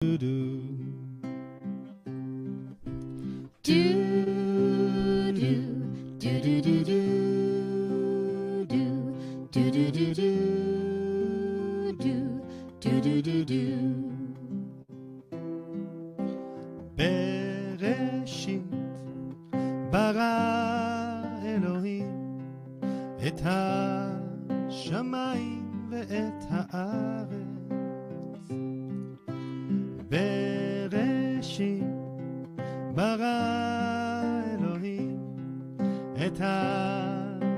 בראשית ברא אלוהים את השמיים ואת הארץ. בראשית ברא אלוהים את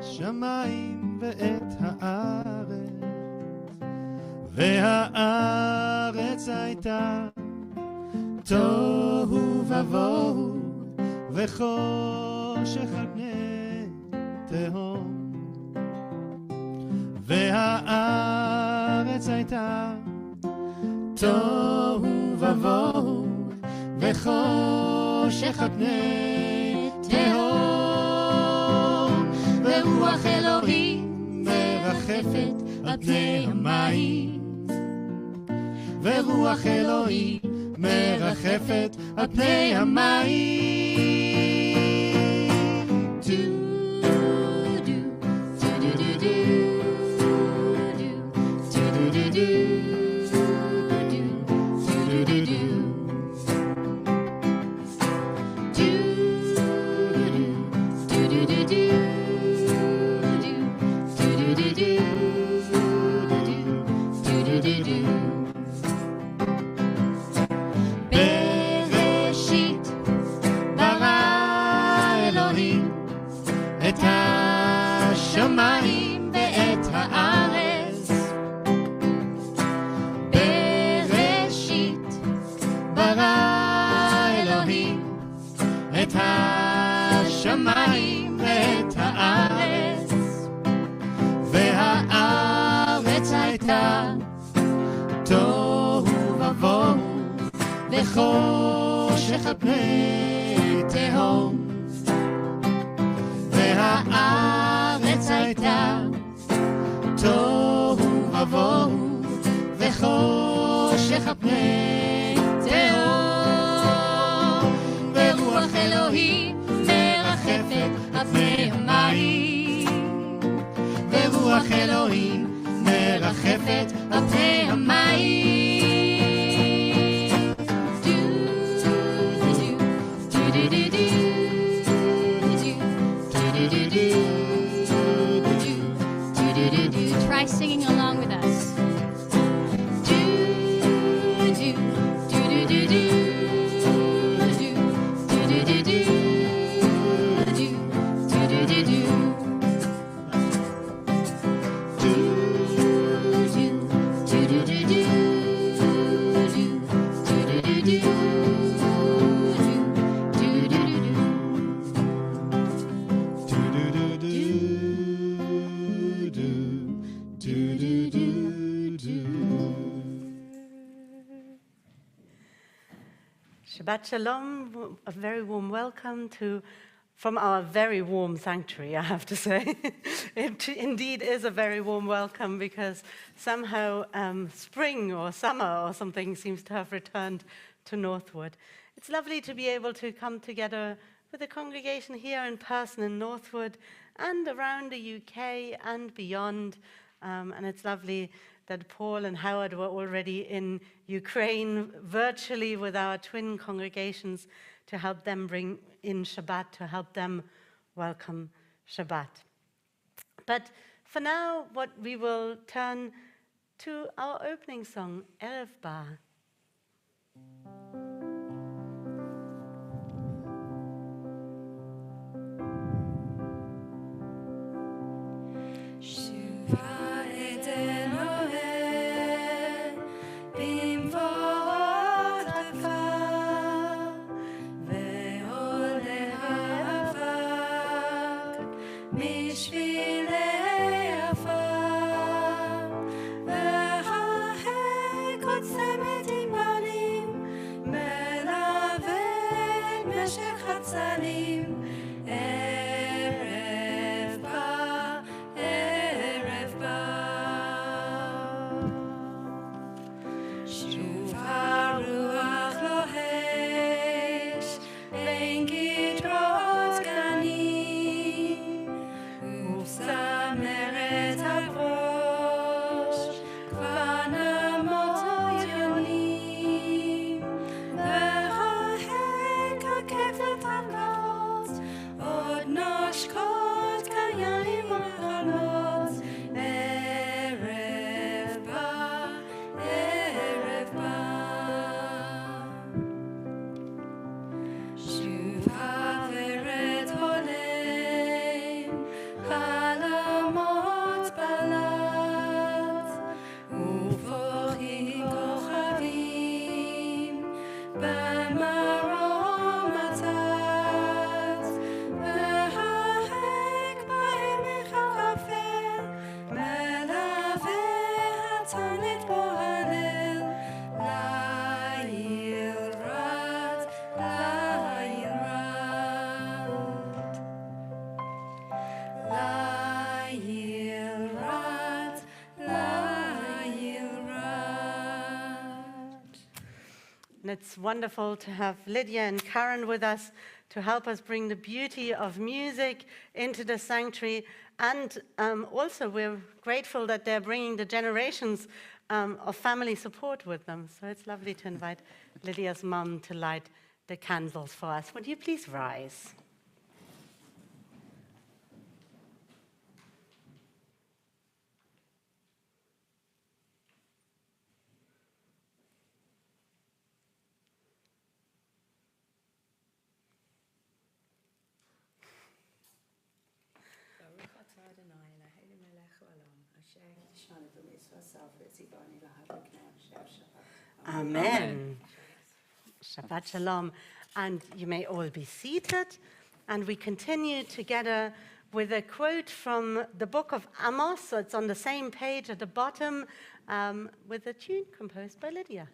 השמיים ואת הארץ, והארץ הייתה תוהו ובוהו וחושך על פני תהום, והארץ הייתה תוהו ובוהו וחושך על פני תהום, ורוח אלוהים מרחפת על פני המים, ורוח אלוהים מרחפת על פני המים. השמיים ואת הארץ. בראשית ברא אלוהים את השמיים ואת הארץ, והארץ הייתה תוהו ובוהו וחושך על פני תהום, והארץ הייתה תוהו ובוהו וחושך על פני תהום, ורוח אלוהים מרחפת על פני המים, ורוח אלוהים מרחפת על פני המים. Try singing along with us. Shabbat Shalom, a very warm welcome from our very warm sanctuary, I have to say. It indeed is a very warm welcome because somehow spring or summer or something seems to have returned to Northwood. It's lovely to be able to come together with the congregation here in person in Northwood and around the UK and beyond. And it's lovely that Paul and Howard were already in Ukraine virtually with our twin congregations to help them bring in Shabbat, to help them welcome Shabbat. But for now, what we will turn to our opening song, Erev Ba. Ruach And it's wonderful to have Lydia and Karen with us to help us bring the beauty of music into the sanctuary. And also, we're grateful that they're bringing the generations of family support with them. So it's lovely to invite Lydia's mum to light the candles for us. Would you please rise? Amen. Shabbat Shalom. And you may all be seated. And we continue together with a quote from the book of Amos. So it's on the same page at the bottom with a tune composed by Lydia.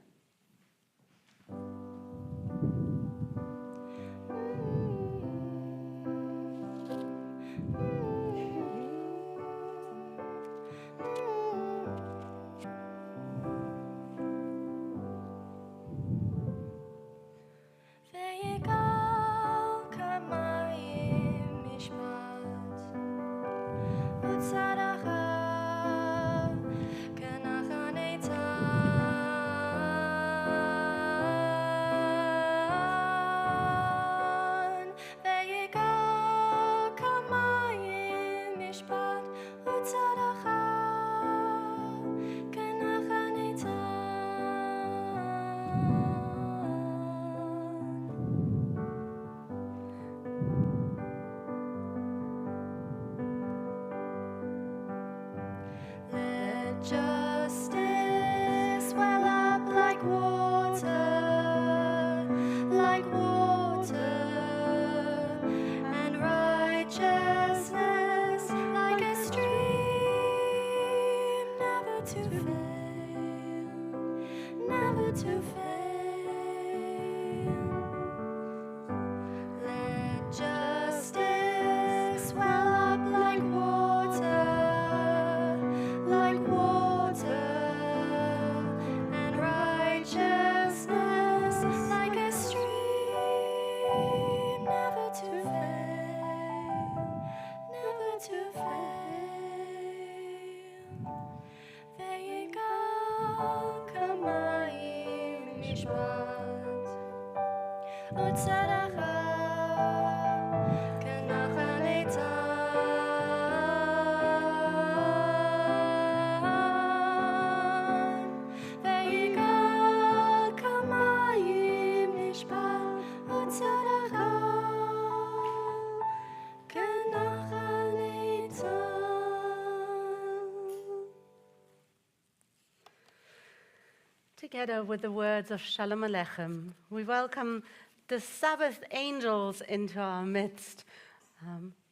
Together with the words of Shalom Aleichem, we welcome the Sabbath angels into our midst,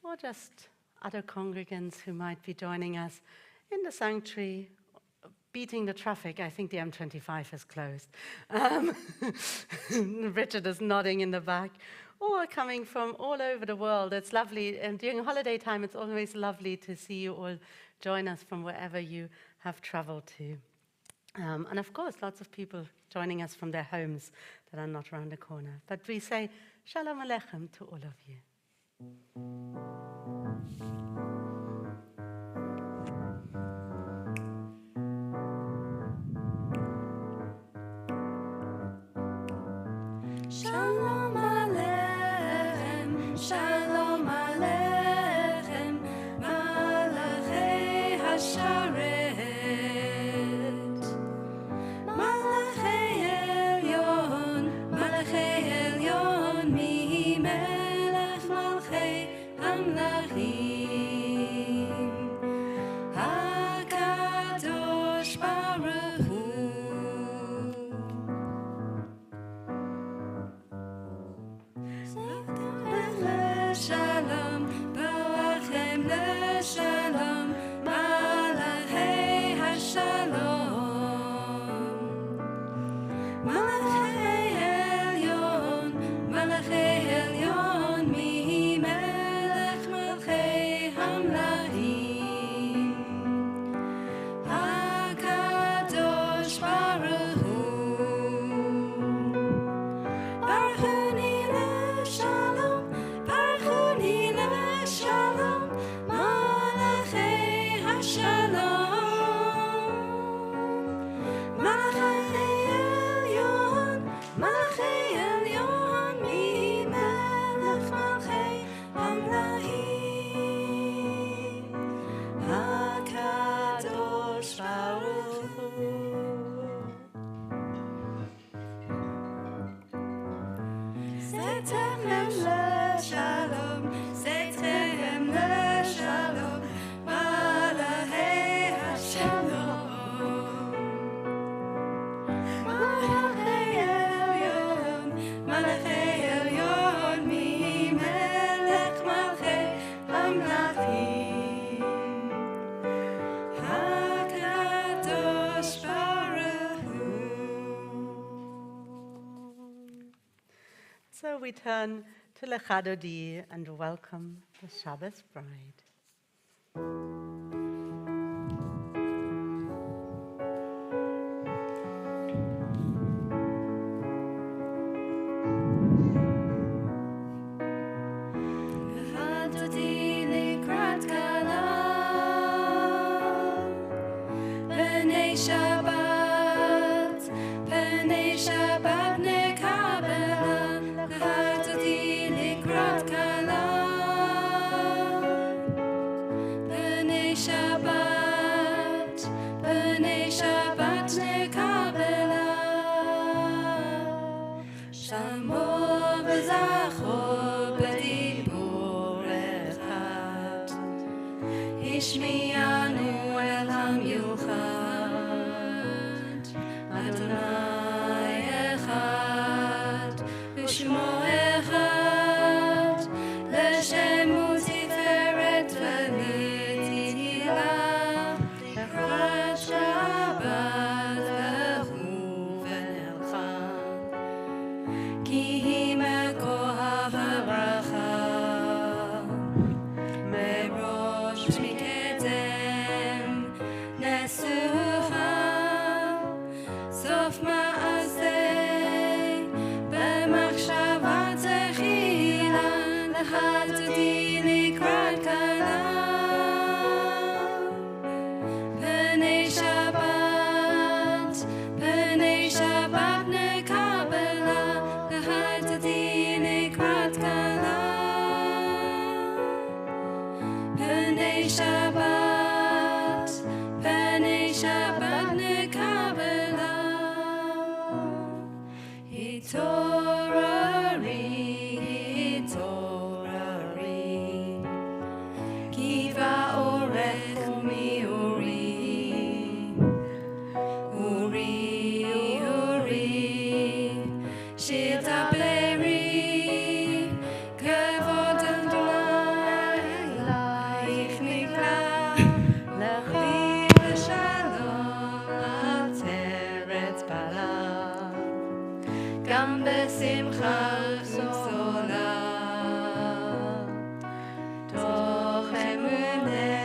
or just other congregants who might be joining us in the sanctuary, beating the traffic. I think the M25 is closed. Richard is nodding in the back. Or coming from all over the world. It's lovely. And during holiday time, it's always lovely to see you all join us from wherever you have traveled to. And of course, lots of people joining us from their homes that are not around the corner. But we say Shalom Aleichem to all of you. Shalom Aleichem, Shalom Aleichem, Malachei HaSharet. So we turn to Lecha Dodi and welcome the Shabbat bride. השמיענו אל המיוחד, אדוני אחד, ושמו אחד, לשם ותפארת ולתהילה, לקראת שבת לכו ונלכה, כי היא מקור הברכה, מראש סוף מעשה במחשבה תחילה, לחלטתי לקראת כלה, פני שבת נקבלה, לחלטתי לקראת כלה, פני שבת נקבלה. התעוררי, כי באורך מאורי, אורי, שיר דברי, כבוד אדוני אלייך נקרא, לכי לשלום עטרת בלב, גם בשמחה ושולה, תוך אמונה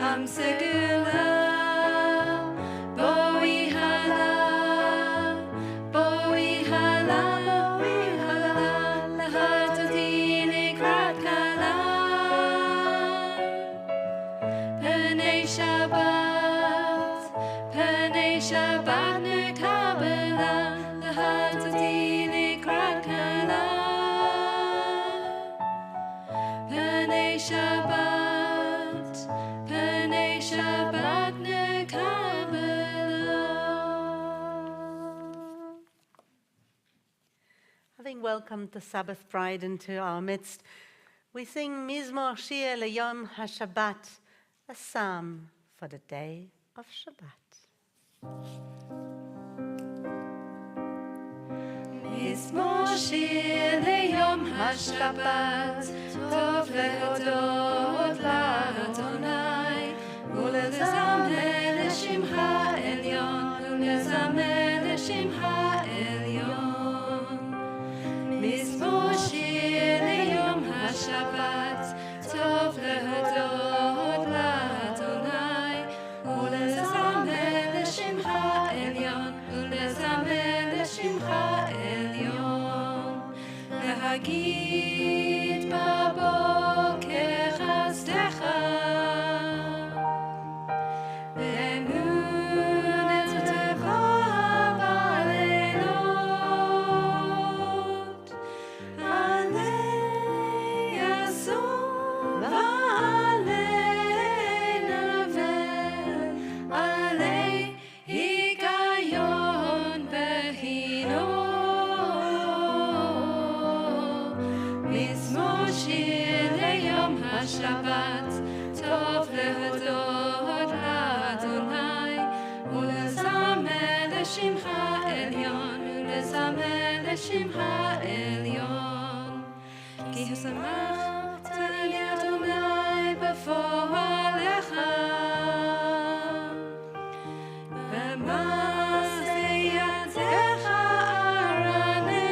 עם סגולה, בואי הלה, לחלטתי לקראת כלה, פני שבת נקבלה, לחלטתי לקראת כלה, פני שבת נקבלה. Having welcomed the Sabbath bride into our midst, we sing Mizmor Shir Leyom HaShabbat, a psalm for the day of Shabbat. מזמור שיר ליום השבת, טוב להודות לאדוני, ולזמר לשמך העליון, ולזמר לשמך העליון. מזמור שיר ליום השבת, טוב להודות לאדוני, ולזמר לשמך העליון, ולזמר לשמך העליון. להגיד בבוקר חסדך, ואמונתך בלילות, עלי יסור ועלי נבל, עלי היגיון בהינו. מזמור שיר ליום השבת, טוב להודות לאדוני, ולזמר לשמך עליון, ולזמר לשמך עליון. כי שמחתני אדוני בפועלך, במעשה ידיך ארננה.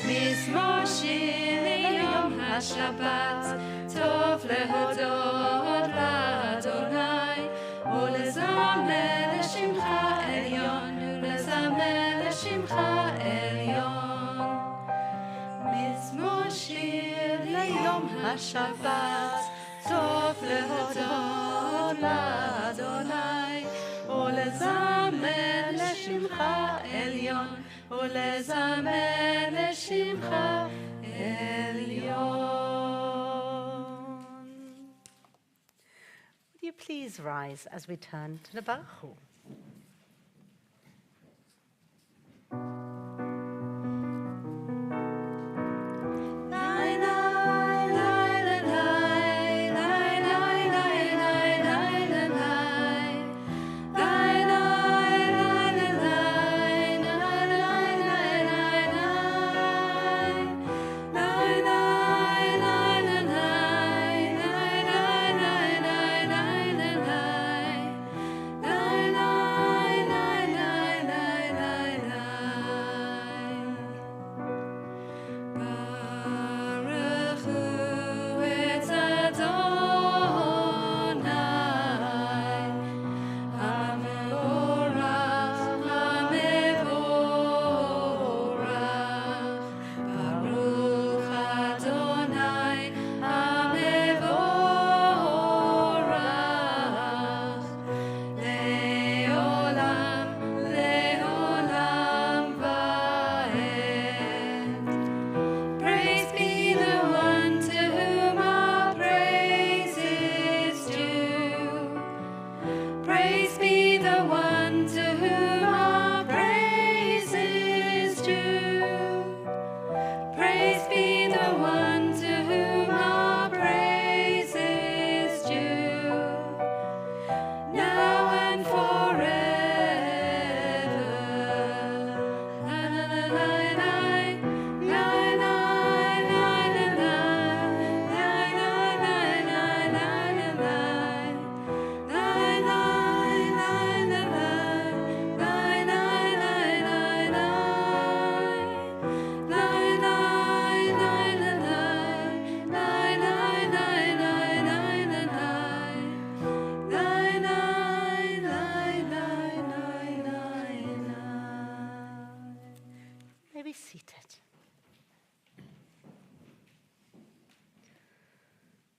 מזמור שיר ליום השבת, טוב להודות לאדוני, ולזמר לשמך עליון, ולזמר לשמך עליון. מזמור שיר ליום השבת, טוב להודות לאדוני, ולזמר לשמך עליון, ולזמר לשמך עליון. Would you please rise as we turn to the Baruch Hu?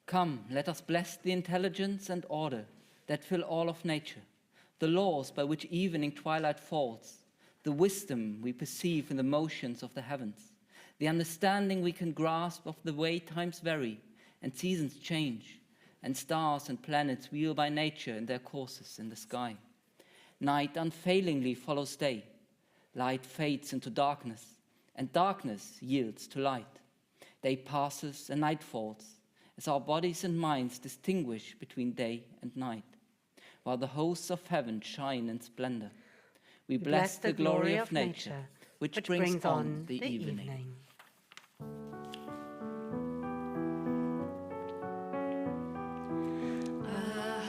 Come, let us bless the intelligence and order that fill all of nature, the laws by which evening twilight falls, the wisdom we perceive in the motions of the heavens, the understanding we can grasp of the way times vary and seasons change, and stars and planets wheel by nature in their courses in the sky. Night unfailingly follows day, light fades into darkness, and darkness yields to light. Day passes and night falls, as our bodies and minds distinguish between day and night, while the hosts of heaven shine in splendor. We bless the glory of nature, which brings on the evening.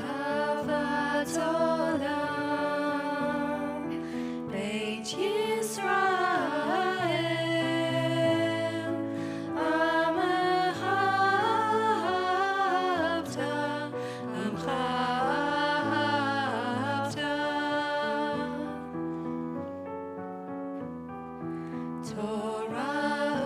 Ahavat olam, Beit Yisrael, Amcha ahavta, Torah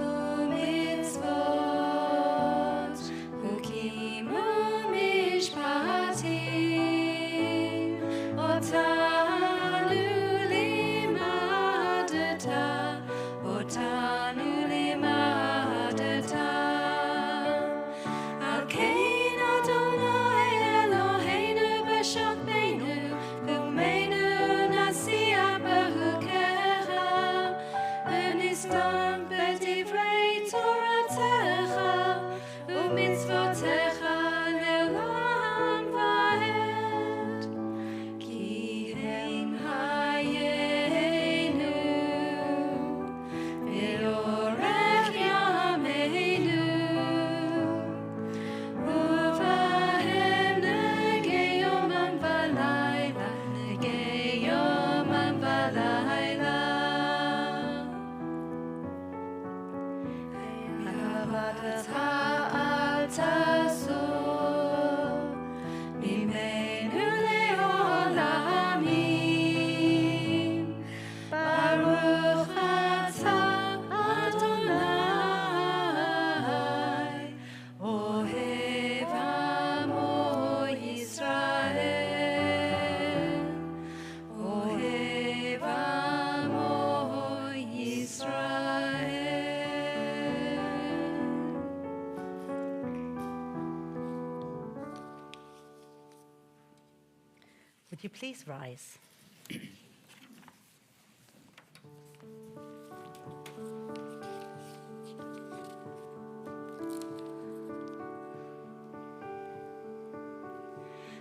you please rise?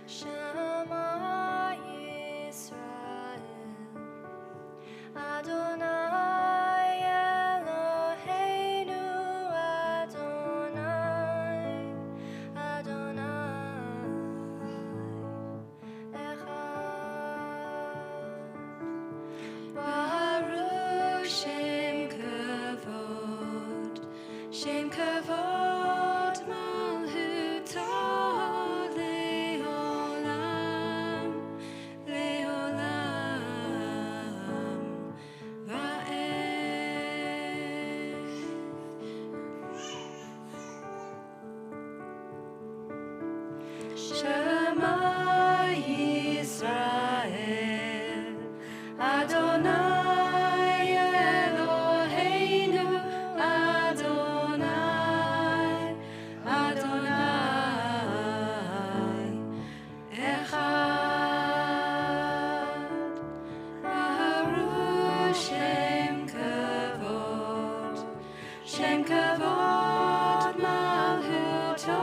Shema Yisrael, Adonai Eloheinu, Adonai, Adonai Echad. Baruch Shem Kavod, Shem Kavod Malchuto. Shema Yisrael, Adonai Eloheinu, Adonai, Adonai Echad. Baruch Shem Kavod, Shem Kavod Malchuto.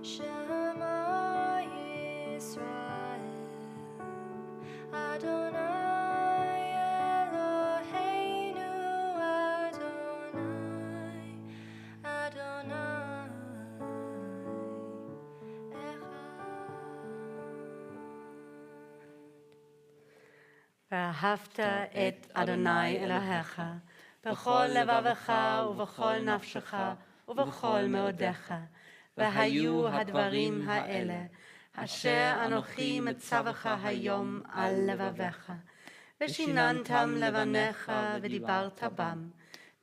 Shema Yisrael, Adonai Eloheinu, Adonai, Adonai Echad. ואהבת את אדוני אלוהיך בכל לבבך ובכל נפשך ובכל מאודיך. והיו הדברים האלה אשר אנוכי מצווך היום על לבביך, ושיננתם לבניך ודיברת בם,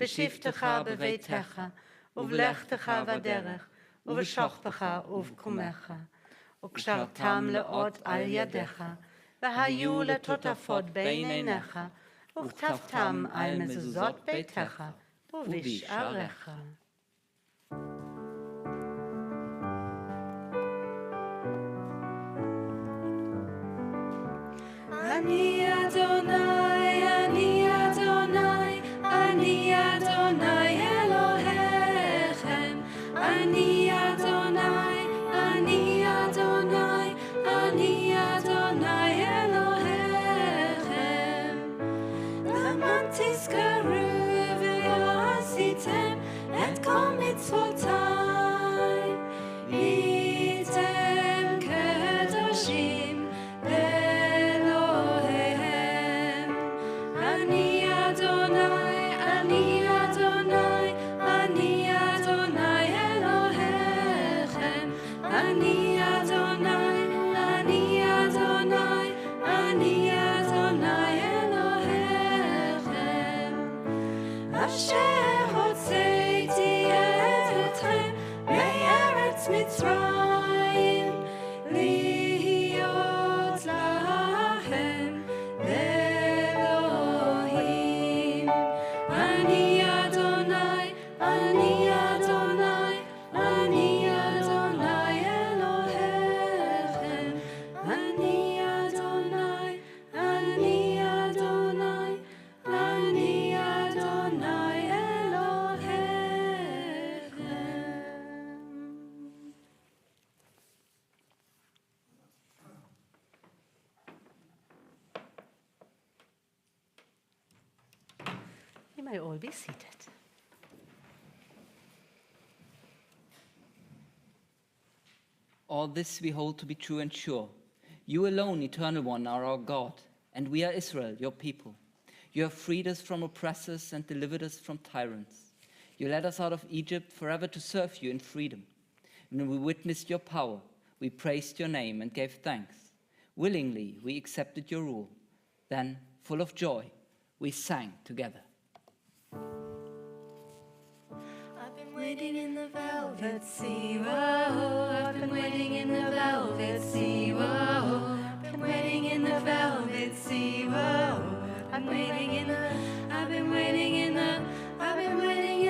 בשבתך בביתך, ובלכתך בדרך, ובשוכבך ובקומך, וקשרתם לאות על ידיך, והיו לטוטפות בין עיניך, וכתבתם על מזוזות ביתך ובשעריך. אני אדוני, אני אדוני, אני אדוני אלוהיכם. אני אדוני, אני אדוני, אני אדוני אלוהיכם. למען תזכרו ועשיתם את כל מצוותיי, הייתם קדושים לאלוהיהם. אני אדוני, אני אדוני, אני אדוני אלוהיכם. אני אדוני, אני אדוני, אני אדוני אלוהיכם. אשר הוצאתי אתכם מארץ מצרים, להיות להם לאלוהים. אני אדוני, אני אדוני, אני אדוני אלוהיכם. אני אדוני, אני אדוני, אני אדוני אלוהיכם. You may all be seated. All this we hold to be true and sure. You alone, Eternal One, are our God, and we are Israel, your people. You have freed us from oppressors and delivered us from tyrants. You led us out of Egypt forever to serve you in freedom. When we witnessed your power, we praised your name and gave thanks. Willingly, we accepted your rule. Then, full of joy, we sang together. I've been waiting in the velvet sea, whoa. I've been waiting in the velvet sea, whoa. I've been been waiting in the velvet sea. Whoa. I've been waiting in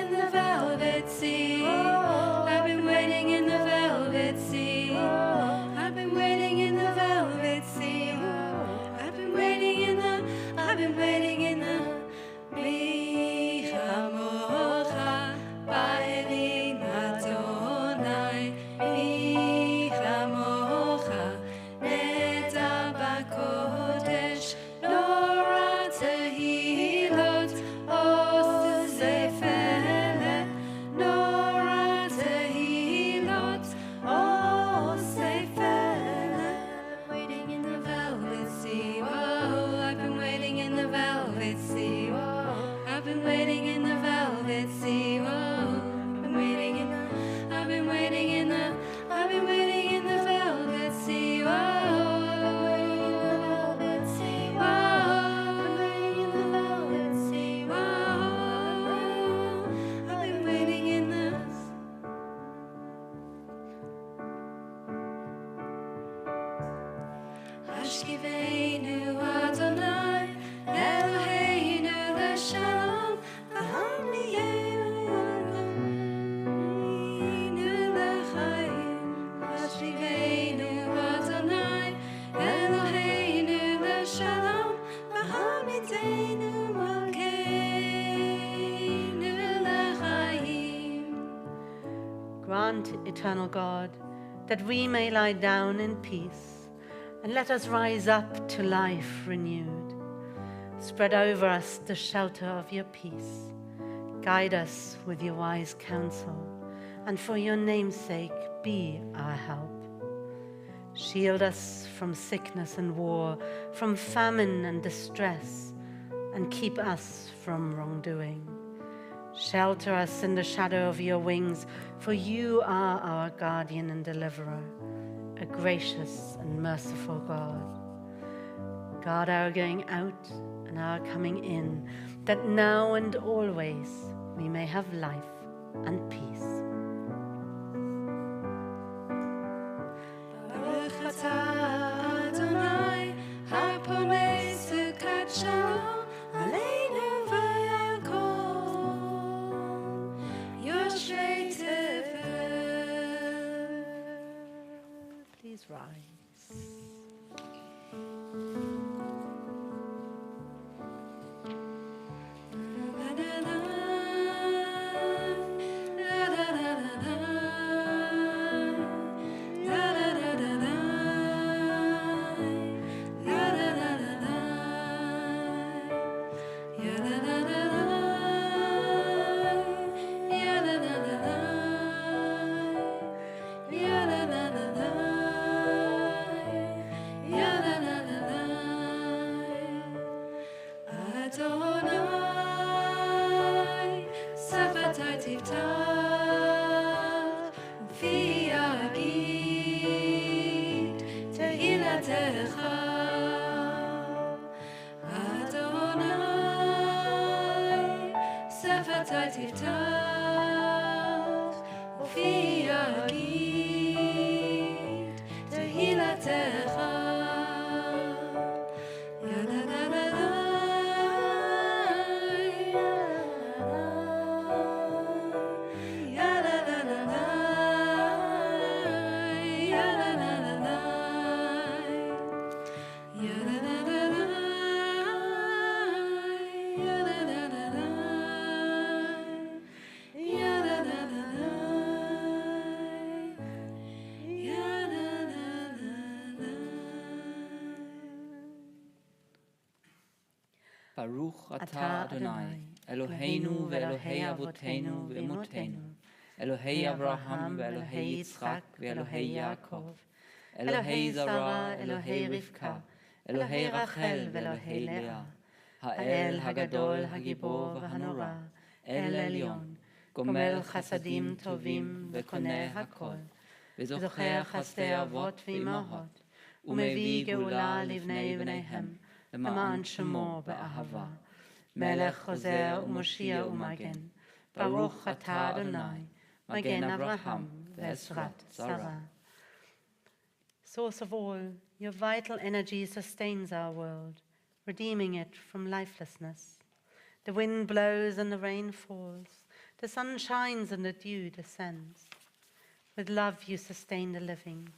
the velvet sea. I've been waiting in the velvet sea. I've been waiting in the velvet sea. I've been waiting in the Mi chamocha ba'elim Adonai. Mi chamocha neta b'kodesh. Nora tehilot osefele. Nora tehilot osefele. Waiting in the velvet sea. Whoa, I've been waiting in the velvet sea. Whoa, I've been waiting in the velvet sea. Whoa, I've been waiting in the velvet sea. Whoa, I've been waiting in the Ashkiveinu Adonai, Eloheinu l'shalom, V'hamniyenu l'chaim. Ashkiveinu Adonai, Eloheinu l'shalom, V'hamnitenu Malkeinu l'chaim. Grant, eternal God, that we may lie down in peace, and let us rise up to life renewed. Spread over us the shelter of your peace. Guide us with your wise counsel, and for your name's sake be our help. Shield us from sickness and war, from famine and distress, and keep us from wrongdoing. Shelter us in the shadow of your wings, for you are our guardian and deliverer, a gracious and merciful God. Guard our going out and our coming in, that now and always we may have life and peace. Baruch atah Adonai, haponei sukat shalom, aleinu v'yakol, yoshrei tevel. Please rise. Baruch atah Adonai, Eloheinu ve'Elohei Avotenu ve'Emotenu, Elohei Abraham ve'Elohei Yitzchak ve'Elohei Yaakov, Elohei Zara, Elohei Rivka, Elohei Rachel ve'Elohei Leah, Ha'el Hagadol Hagibor v'Hanora, El Elyon, Gomel Chasadim Tovim ve'Koneh Hakol, V'Zocher Chasdei Avot v'Imahot, U'Mevi Geula Livnei Bneihem, למען שמו באהבה, מלך חוזר ומושיע ומגן, ברוך אתה אדוני, מגן אברהם ועזרת שרה. Source of all, your vital energy sustains our world, redeeming it from lifelessness. The wind blows and the rain falls. The sun shines and the dew descends. With love you sustain the living.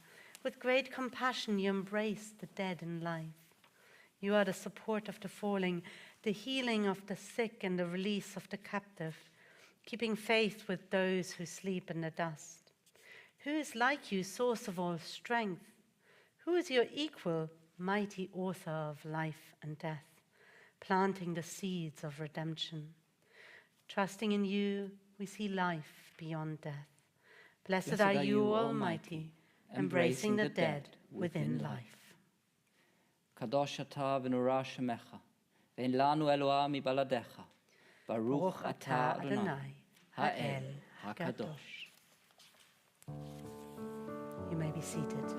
With great compassion you embrace the dead in life. You are the support of the falling, the healing of the sick and the release of the captive, keeping faith with those who sleep in the dust. Who is like you, source of all strength? Who is your equal, mighty author of life and death, planting the seeds of redemption? Trusting in you, we see life beyond death. Blessed are you, Almighty, embracing the dead within life. Kadosh ata v'nura shemecha, ve'en lanu Eloah mibaladecha, Baruch ata Adonai, ha'el hakadosh. You may be seated.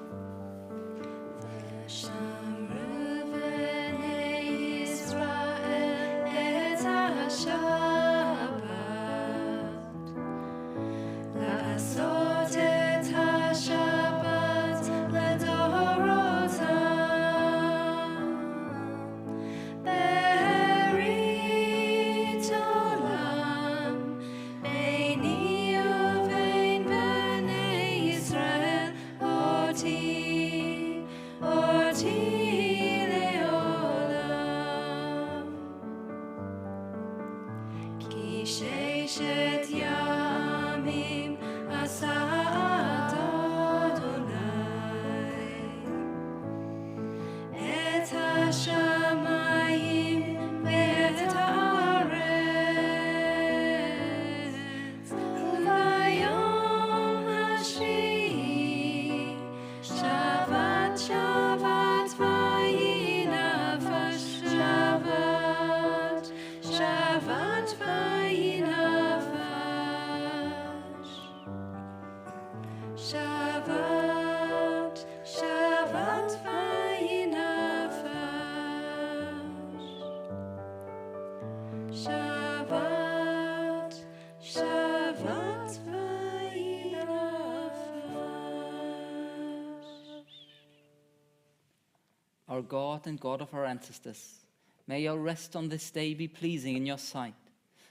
Our God and God of our ancestors, may your rest on this day be pleasing in your sight.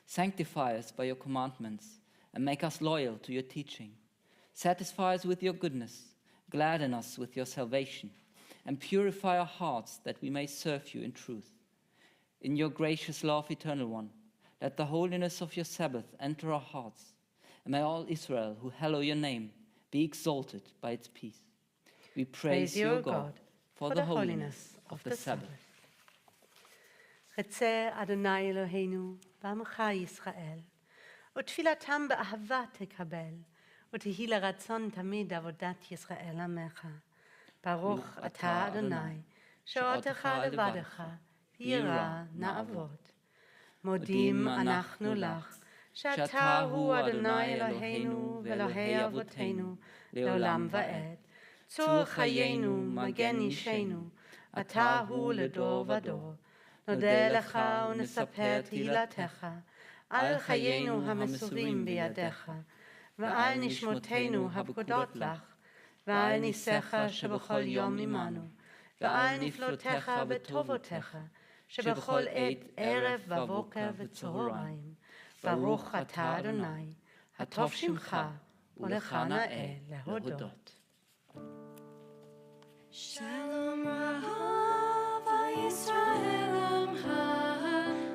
Sanctify us by your commandments and make us loyal to your teaching. Satisfy us with your goodness, gladden us with your salvation, and purify our hearts that we may serve you in truth. In your gracious love, Eternal One, let the holiness of your Sabbath enter our hearts, and may all Israel who hallow your name be exalted by its peace. We praise you, O God, for the holiness of the Sabbath. Chetzeh Adonai Eloheinu b'amcha Yisrael, utfilatam be'ahava tekabel, utehila ratzon tamid avodat Yisrael amecha. Baruch atah Adonai, she'otecha levadecha, v'yira na'avot. Modim anachnu lach, she'ata hu Adonai Eloheinu v'Elohei avotenu, le'olam va'ed. Tzur chayenu, magen ishenu, אתה הוא לדור ודור. נודה לך ונספר תהילתך, על חיינו המסורים בידיך, ועל נשמותינו הפקודות לך, ועל ניסיך שבכל יום עמנו, ועל נפלותיך וטובותיך, שבכל עת ערב ובוקר וצהריים. ברוך אתה אדוני, הטוב שמך, ולך נאה להודות. Shalom Rahava Yisrael Amcha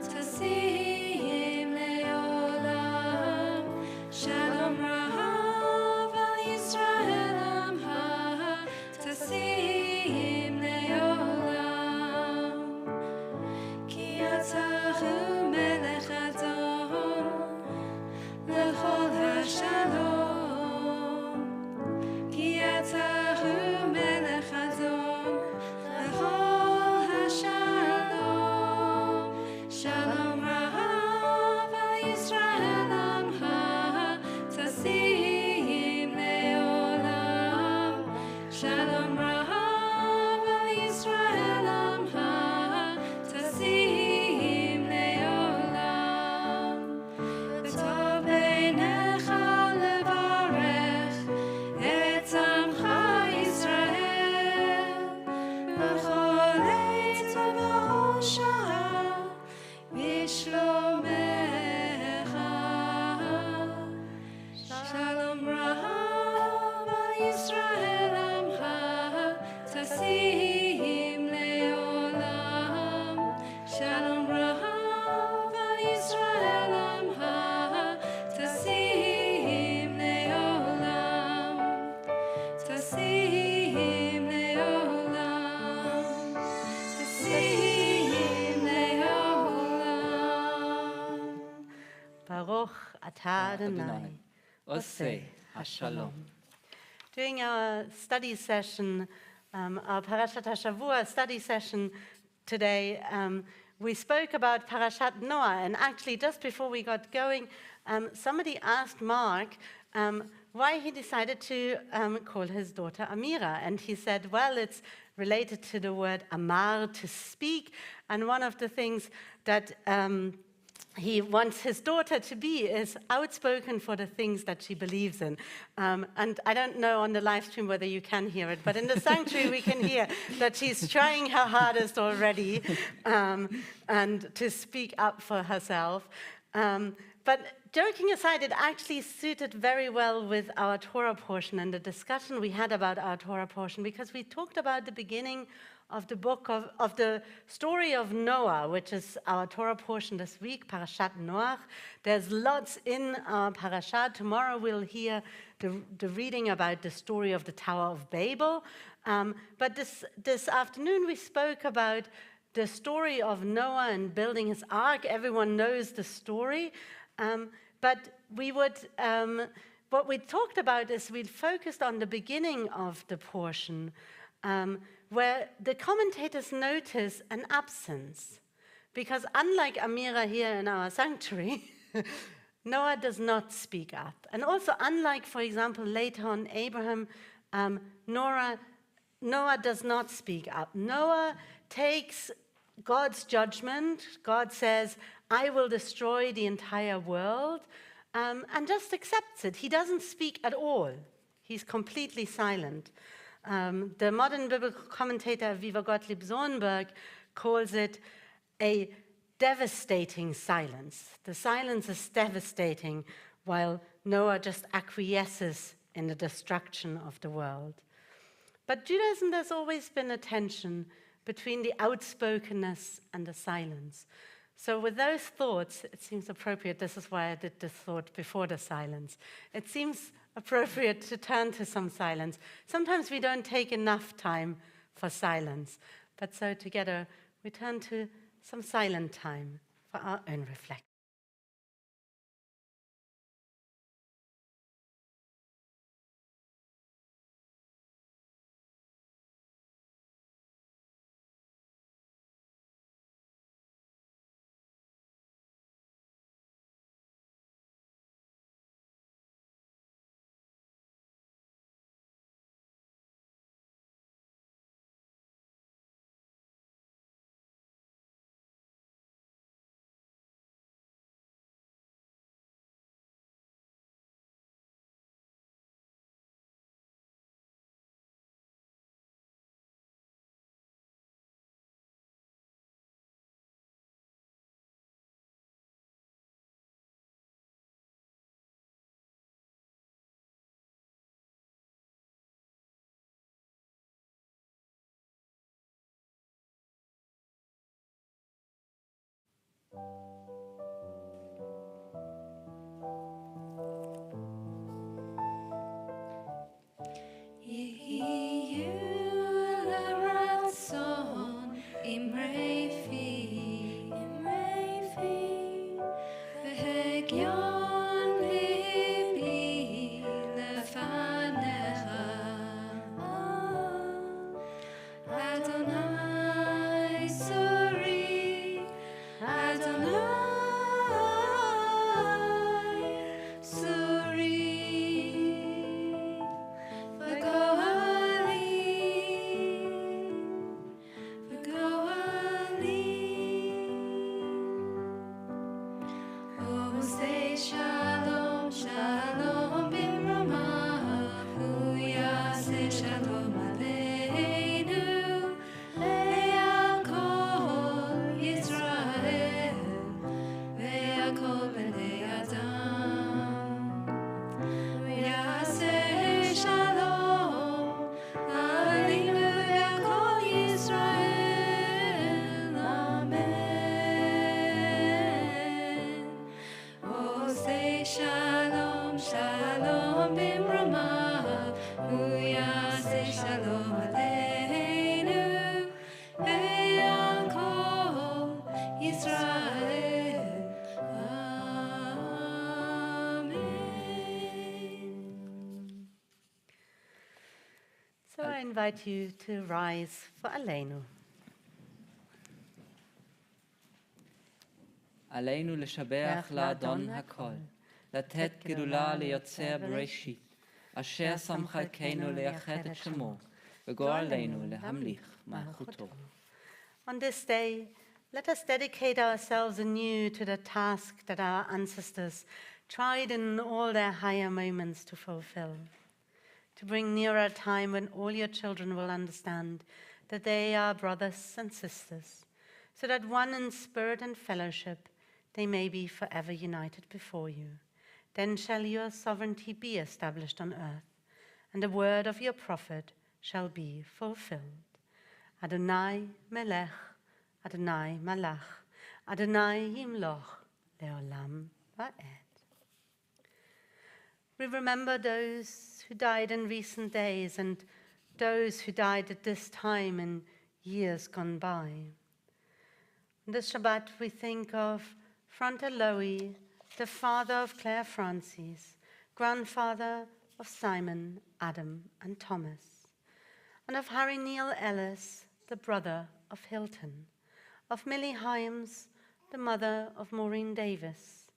Tasim Leolam. Shalom Rahava Yisrael Amcha Tasim Leolam. Ki Atahu Melech Adon Lechol HaShalom. Ki Atahu Melech Adon Lechol HaShalom. Shalom Rahav al Yisrael Amcha Tasim Leolam. Shalom Rahav al Yisrael Amcha Tasim Leolam. Baruch atah Adonai, Oseh HaShalom. During our study session, our Parashat HaShavua study session today, we spoke about Parashat Noah, and actually just before we got going, somebody asked Marc why he decided to call his daughter Amira, and he said, well, it's related to the word amar, to speak, and one of the things that he wants his daughter to be is outspoken for the things that she believes in. And I don't know on the live stream whether you can hear it, but in the sanctuary we can hear that she's trying her hardest already and to speak up for herself. But joking aside, it actually suited very well with our Torah portion and the discussion we had about our Torah portion, because we talked about the beginning of the book of the story of Noah, which is our Torah portion this week, Parashat Noach. There's lots in our parashat. Tomorrow we'll hear the reading about the story of the Tower of Babel. But this afternoon we spoke about the story of Noah and building his ark. Everyone knows the story. But we would, what we talked about is we focused on the beginning of the portion, where the commentators notice an absence. Because unlike Amira here in our sanctuary, Noah does not speak up. And also unlike, for example, later on Abraham, Noah does not speak up. Noah takes God's judgment. God says, I will destroy the entire world, and just accepts it. He doesn't speak at all. He's completely silent. The modern biblical commentator Viva Gottlieb Sohnberg calls it a devastating silence. The silence is devastating, while Noah just acquiesces in the destruction of the world. But Judaism, there's always been a tension between the outspokenness and the silence. So with those thoughts, it seems appropriate, this is why I did this thought before the silence. It seems appropriate to turn to some silence. Sometimes we don't take enough time for silence, but so together we turn to some silent time for our own reflection. invite you to rise for Aleinu. עלינו לשבח לאדון הכל, לתת גדולה ליוצר בראשית, אשר שם חלקנו לייחד את שמו, וגורלנו להמליך מלכותו. On this day, let us dedicate ourselves anew to the task that our ancestors tried in all their higher moments to fulfill, to bring nearer a time when all your children will understand that they are brothers and sisters, so that one in spirit and fellowship they may be forever united before you. Then shall your sovereignty be established on earth, and the word of your prophet shall be fulfilled. Adonai melech, Adonai malach, Adonai yimloch, leolam va'ed. We remember those who died in recent days and those who died at this time in years gone by. On this Shabbat we think of Frante Lowy, the father of Claire Francis, grandfather of Simon, Adam, and Thomas, and of Harry Neil Ellis, the brother of Hilton, of Millie Hyams, the mother of Maureen Davis,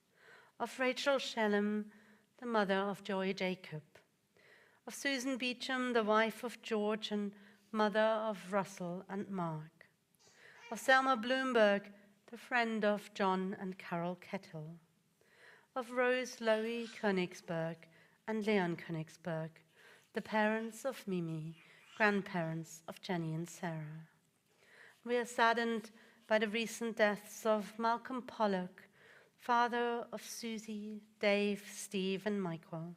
of Rachel Shellham, the mother of Joy Jacob, of Susan Beecham, the wife of George and mother of Russell and Marc, of Selma Bloomberg, the friend of John and Carol Kettle, of Rose Lowy Königsberg and Leon Königsberg, the parents of Mimi, grandparents of Jenny and Sarah. We are saddened by the recent deaths of Malcolm Pollock, father of Susie, Dave, Steve, and Michael,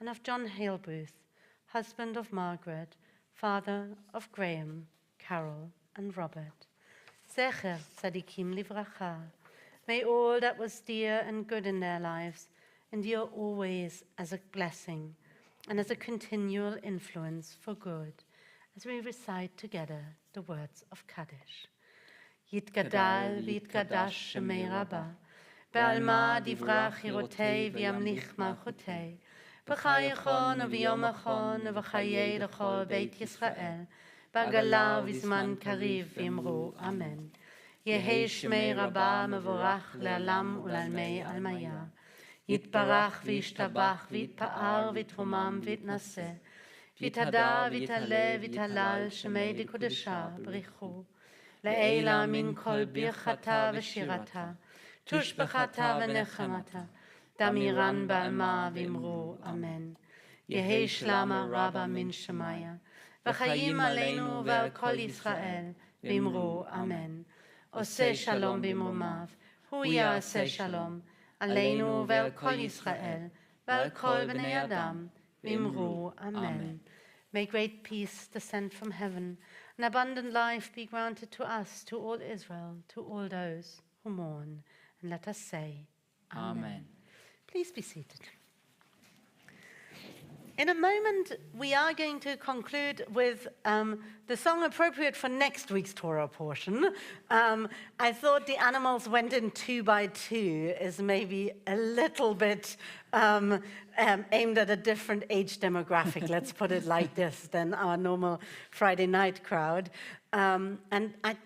and of John Halebooth, husband of Margaret, father of Graham, Carol, and Robert. Zecher tzadikim livracha. May all that was dear and good in their lives endure always as a blessing and as a continual influence for good, as we recite together the words of Kaddish. Yitgadal v'yitgadash shemei Rabbah, be'alma divrach hirotei v'yamlich malchotei, v'chayechon v'yomachon v'chayei l'chol beit Yisrael, b'agala v'zman kariv v'imru amen. Yehei shmei Rabbah mevorach le'alam u'lalmei almaya. Yitbarach v'yishtabach v'yitpa'ar v'yitromam v'yitnaseh. V'yitada v'yitale v'yitalal shemei dekodesha b'richu. Le'ela min kol birchata v'shirata. Tushbechata v'nechamata. Damiran ba'alma v'imru amen. Yehei shlama Rabbah min shemaya. V'chayim aleinu ve'al kol Yisrael v'imru amen. Oseh shalom b'imrumav, hu ya'aseh shalom, aleinu ve'al kol Yisrael, ve'al kol b'nei Adam, v'imru amen. May great peace descend from heaven, and abundant life be granted to us, to all Israel, to all those who mourn. And let us say, Amen. Please be seated. In a moment, we are going to conclude with the song appropriate for next week's Torah portion. I thought the animals went in 2 by 2 is maybe a little bit aimed at a different age demographic, let's put it like this, than our normal Friday night crowd. And I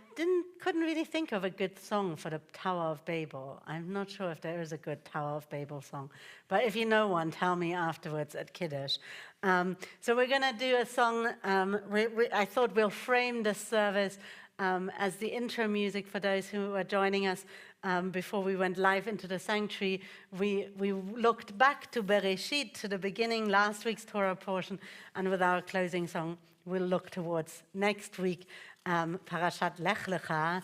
couldn't really think of a good song for the Tower of Babel. I'm not sure if there is a good Tower of Babel song, but if you know one, tell me afterwards at Kiddush. So we're going to do a song. I thought we'll frame this service as the intro music for those who are joining us. Before we went live into the sanctuary, we looked back to Bereshit, to the beginning, last week's Torah portion, and with our closing song, we'll look towards next week, Parashat Lech Lecha,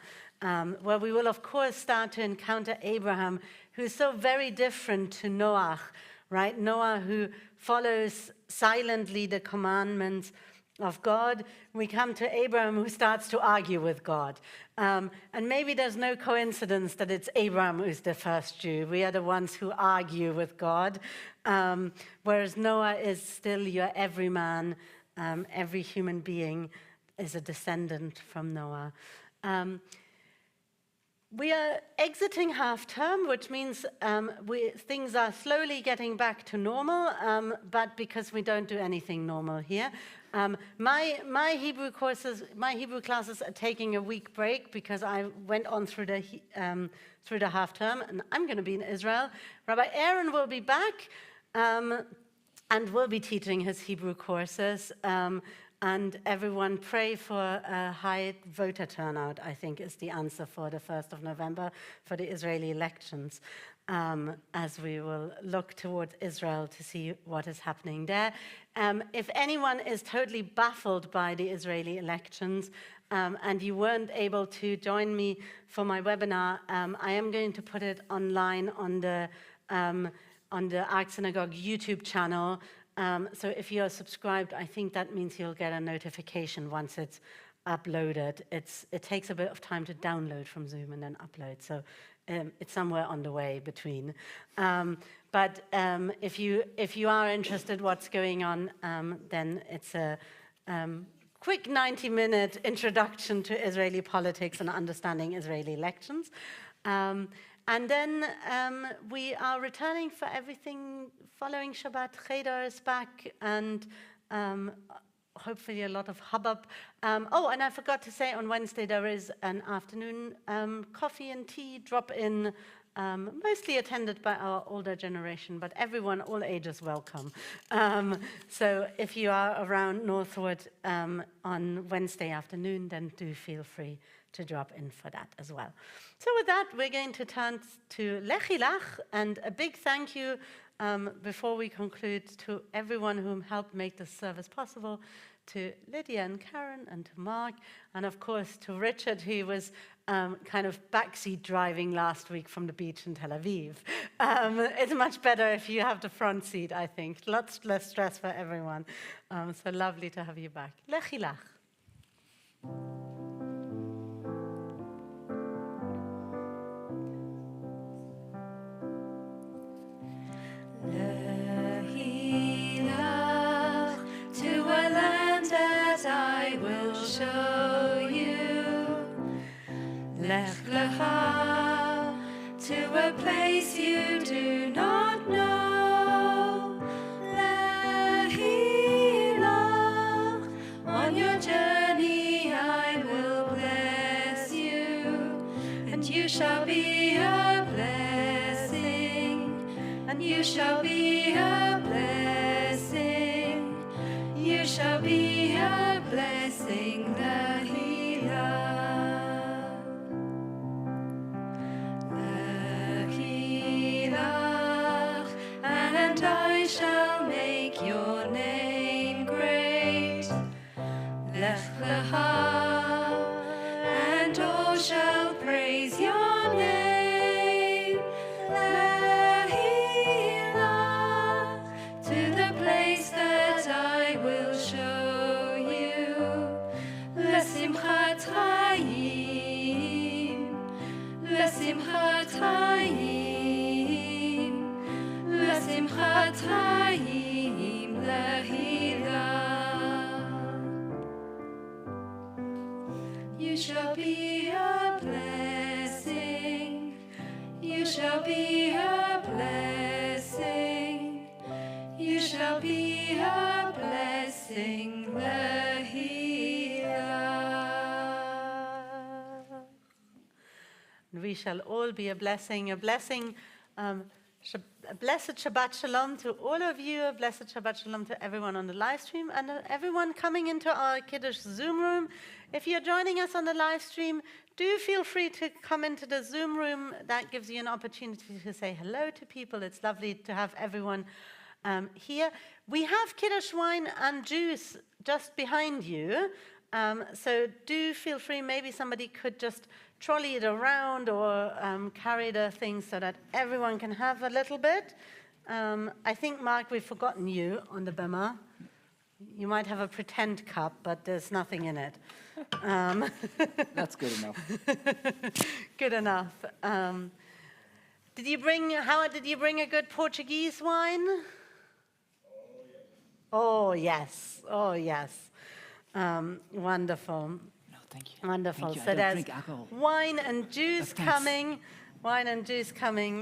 where we will, of course, start to encounter Abraham, who's so very different to Noah, right? Noah, who follows silently the commandments of God. We come to Abraham, who starts to argue with God. And maybe there's no coincidence that it's Abraham who's the first Jew. We are the ones who argue with God, whereas Noah is still your everyman. Every human being is a descendant from Noah. We are exiting half-term, which means things are slowly getting back to normal, but because we don't do anything normal here. My Hebrew classes are taking a week break because I went on through the half-term, and I'm going to be in Israel. Rabbi Aaron will be back and will be teaching his Hebrew courses. And everyone pray for a high voter turnout, I think, is the answer for the 1st of November for the Israeli elections, as we will look towards Israel to see what is happening there. If anyone is totally baffled by the Israeli elections and you weren't able to join me for my webinar, I am going to put it online on the Ark Synagogue YouTube channel. So if you're subscribed, I think that means you'll get a notification once it's uploaded. It takes a bit of time to download from Zoom and then upload, so it's somewhere on the way between. But if you are interested what's going on, then it's a quick 90-minute introduction to Israeli politics and understanding Israeli elections. And then we are returning for everything following Shabbat. Cheder is back, and hopefully a lot of hubbub. Oh, and I forgot to say, on Wednesday there is an afternoon coffee and tea drop-in, mostly attended by our older generation, but everyone, all ages, welcome. So if you are around Northwood on Wednesday afternoon, then do feel free to drop in for that as well. So with that, we're going to turn to Lechilach, and a big thank you before we conclude to everyone who helped make this service possible, to Lydia and Karen and to Marc, and of course to Richard, who was kind of backseat driving last week from the beach in Tel Aviv. It's much better if you have the front seat, I think. Lots less stress for everyone. So lovely to have you back. Lechilach. I will show you. Lech lecha, to a place you do not know. Lechilach, on your journey I will bless you, and you shall be a blessing, and you shall be a blessing, you shall be a blessing, Lechilach, and I shall make your name great. Lech lecha, and all shall praise your name. Lechilach, to the place that I will show you. L'simchat chayim, l'simchat chayim, l'simchat chayim, Lechilach. You shall be a blessing, you shall be a blessing, you shall be a blessing, And we shall all be a blessing, a blessing. A blessed Shabbat Shalom to all of you, a blessed Shabbat Shalom to everyone on the live stream, and everyone coming into our Kiddush Zoom room. If you're joining us on the live stream, do feel free to come into the Zoom room. That gives you an opportunity to say hello to people. It's lovely to have everyone here. We have Kiddush wine and juice just behind you. So do feel free, maybe somebody could just trolley it around or carry the things so that everyone can have a little bit. I think, Marc, we've forgotten you on the bema. You might have a pretend cup, but there's nothing in it. That's good enough. Good enough. Howard, did you bring a good Portuguese wine? Oh, yes. Oh, yes. Wonderful. No, Thank you. Wonderful. Thank you. I So don't there's drink alcohol. wine and juice Thanks. coming. Wine and juice coming.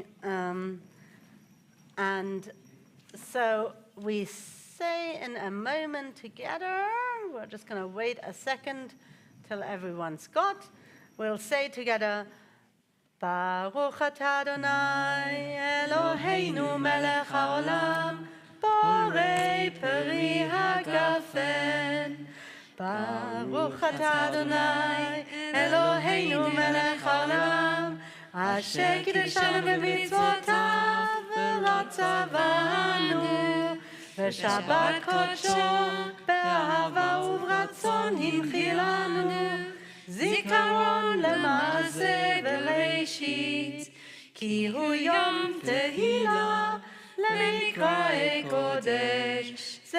And so we say in a moment together, we're just going to wait a second till everyone's got. We'll say together, Baruch atah Adonai Eloheinu melech haolam, borei peri hagafen. Baruch atah Adonai Eloheinu melech haolam, asher kiddushanu b'mitzvotav v'ratzav banu, v'shabbat kodsho be'ahava u'v'ratzon hinchilanu, zikaron למעשה בראשית, כי הוא יום תהילה למקראי קודש, זכר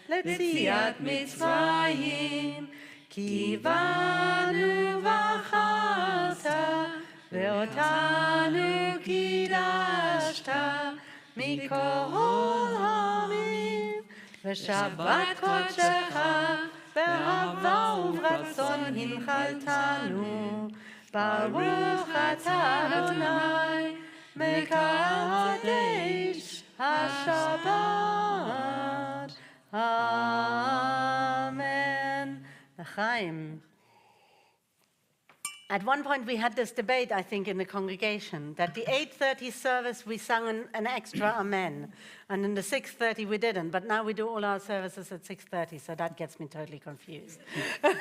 ליציאת מצרים, כי בנו בחרת ואותנו קידשת מכל העמים, ושבת קודשך באהבה וברצון הנחלתנו, ברוך אתה אדוני מקדש השבת. Amen. L'chaim. At one point we had this debate, I think, in the congregation, that the 8:30 service we sung an extra amen, and in the 6:30 we didn't, but now we do all our services at 6:30, so that gets me totally confused. I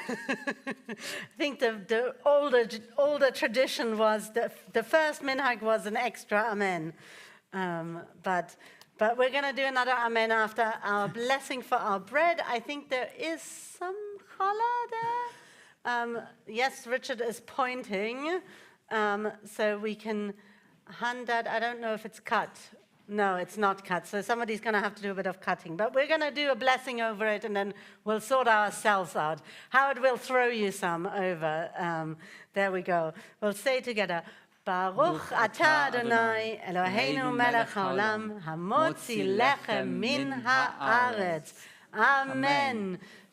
think the older tradition was, the first minhag was an extra amen, but we're going to do another amen after our blessing for our bread. I think there is some challah there. Yes, Richard is pointing, so we can hand that. I don't know if it's cut. No, it's not cut, so somebody's going to have to do a bit of cutting. But we're going to do a blessing over it, and then we'll sort ourselves out. Howard will throw you some over. There we go. We'll say together, Baruch atah Adonai Eloheinu melech haolam, hamotzi lechem min haaretz. Amen.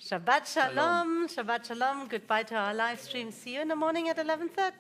Shabbat shalom. Shabbat shalom. Goodbye to our live stream. See you in the morning at 11:30.